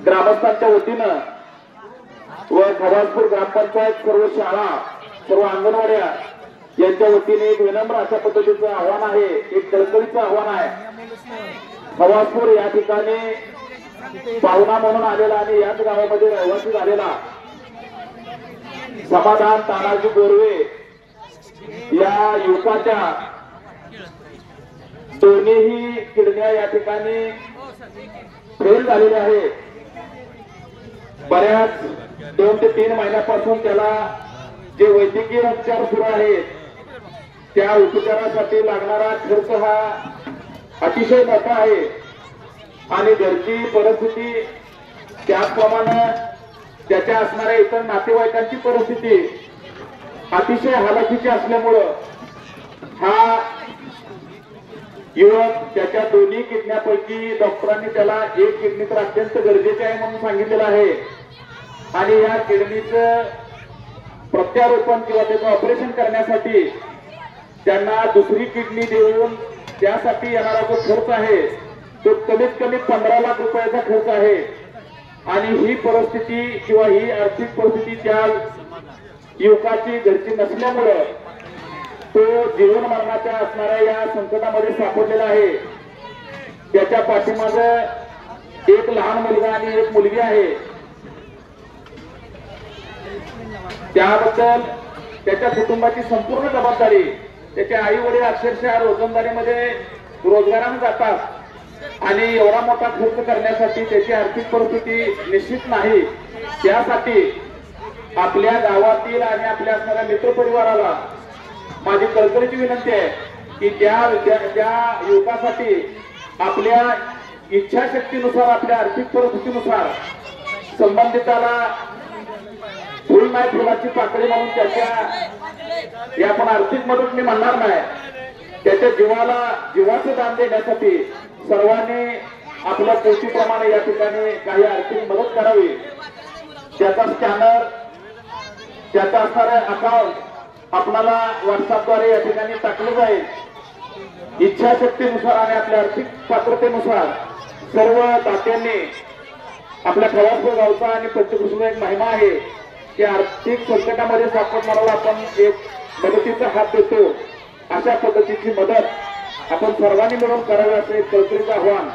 ग्रामस्थांच्या वतीनं व खवासपूर ग्रामपंचायत सर्व शाळा सर्व अंगणवाड्या यांच्या वतीने एक विनम्र अशा पद्धतीचं आव्हान आहे, एक कळकळीचं आव्हान आहे। खवासपूर या ठिकाणी पाहुणा म्हणून आलेला आणि याच गावामध्ये रहिवासी झालेला समाधान तानाजी बोरवे या युवकाच्या दोन्हीही किडन्या या ठिकाणी फेल झालेल्या आहेत। बऱ्याच 2 ते 3 महिन्यापासून त्याला जे वैद्यकीय उपचार सुरू आहेत त्या उपचारासाठी लागणारा खर्च हा अतिशय मोठा आहे आणि घरची परिस्थिती त्याचप्रमाणे त्याच्या असणाऱ्या इतर नातेवाईकांची परिस्थिती अतिशय हालाखीची असल्यामुळं हा युवक त्याच्या दोन्ही किडन्यापैकी डॉक्टरांनी त्याला एक किडनी तर अत्यंत गरजेची आहे म्हणून सांगितलेलं आहे आणि या किडनीचं प्रत्यारोपण किंवा त्याचं ऑपरेशन करण्यासाठी त्यांना दुसरी किडनी देऊन त्यासाठी येणारा जो खर्च आहे तो कमीत कमी 15 लाख रुपयाचा खर्च आहे आणि ही परिस्थिती किंवा ही आर्थिक परिस्थिती त्या युवकाची घरची नसल्यामुळे तो जीवन मरणाच्या असणाऱ्या या संकटामध्ये सापडलेला आहे। त्याच्या पाठीमागे एक लहान मुलगा आणि एक मुलगी आहे। त्याबद्दल त्याच्या कुटुंबाची संपूर्ण जबाबदारी त्याचे आई वडील अक्षरशः रोजंदारीमध्ये रोजगाराने जातात आणि एवढा मोठा खर्च करण्यासाठी त्याची आर्थिक परिस्थिती निश्चित नाही। त्यासाठी आपल्या गावातील आणि आपल्या असणाऱ्या मित्रपरिवाराला माझी कळकळीची विनंती आहे की त्या युवकासाठी आपल्या इच्छाशक्तीनुसार आपल्या आर्थिक परिस्थितीनुसार संबंधिताला फुल नाही फुलाची पाकळी म्हणून त्याच्या आपण आर्थिक मदत मी म्हणणार नाही, त्याच्या जीवाचं दान देण्यासाठी सर्वांनी आपल्या पोचीप्रमाणे या ठिकाणी काही आर्थिक मदत करावी। त्याचा स्कॅनर त्याचा असणारे अकाउंट आपल्याला व्हॉट्सअपद्वारे या ठिकाणी टाकलं जाईल। इच्छाशक्तीनुसार आणि आपल्या आर्थिक पात्रतेनुसार सर्व दात्यांनी आपल्या खवासपूर गावचा आणि पंचकृष्ण एक महिमा आहे की आर्थिक संकटामध्ये सापडणाऱ्याला आपण एक मदतीचा हात देतो, अशा पद्धतीची मदत आपण सर्वांनी मिळून करावी असं एक कळकळीचं आव्हान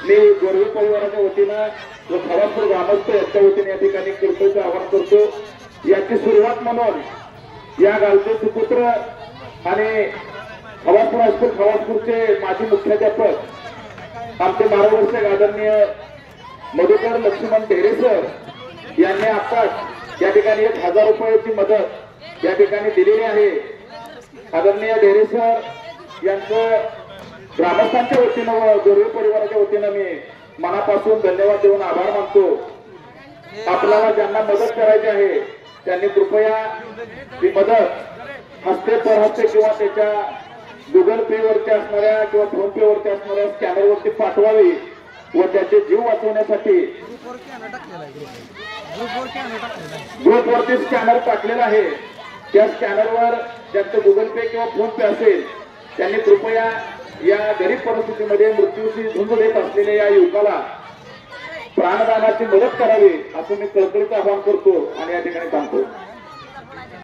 मी गोरवे परिवाराच्या वतीनं व खवासपूर ग्रामस्थ यांच्या वतीने या ठिकाणी कळकळीचं आव्हान करतो। याची सुरुवात म्हणून या गावचे सुपुत्र आणि खवासपूर हायस्कूल खवासपूरचे माजी मुख्याध्यापक आमचे मार्गदर्शक आदरणीय मधुकर लक्ष्मण ढेरे सर यांनी आताच या ठिकाणी 1000 रुपयाची मदत या ठिकाणी दिलेली आहे। आदरणीय ढेरे सर यांचं ग्रामस्थांच्या वतीनं व गोरवे परिवाराच्या वतीनं मी मनापासून धन्यवाद देऊन आभार मानतो। आपल्याला ज्यांना मदत करायची आहे त्यांनी कृपया ही मदत हस्ते पर हस्ते किंवा त्याच्या गुगल पे वरती असणाऱ्या किंवा फोन पे वरती असणाऱ्या स्कॅनर वरती पाठवावी व त्याचे जीव वाचवण्यासाठी ग्रुपवरती स्कॅनर टाकलेला आहे। त्या स्कॅनरवर ज्यांचं गुगल पे किंवा फोन पे असेल त्यांनी कृपया या गरीब परिस्थितीमध्ये मृत्यूशी झुंज देत असलेल्या या युवकाला प्राणदानाची मदत करावी असं मी कळकळीचं आवाहन करतो आणि या ठिकाणी थांबतो।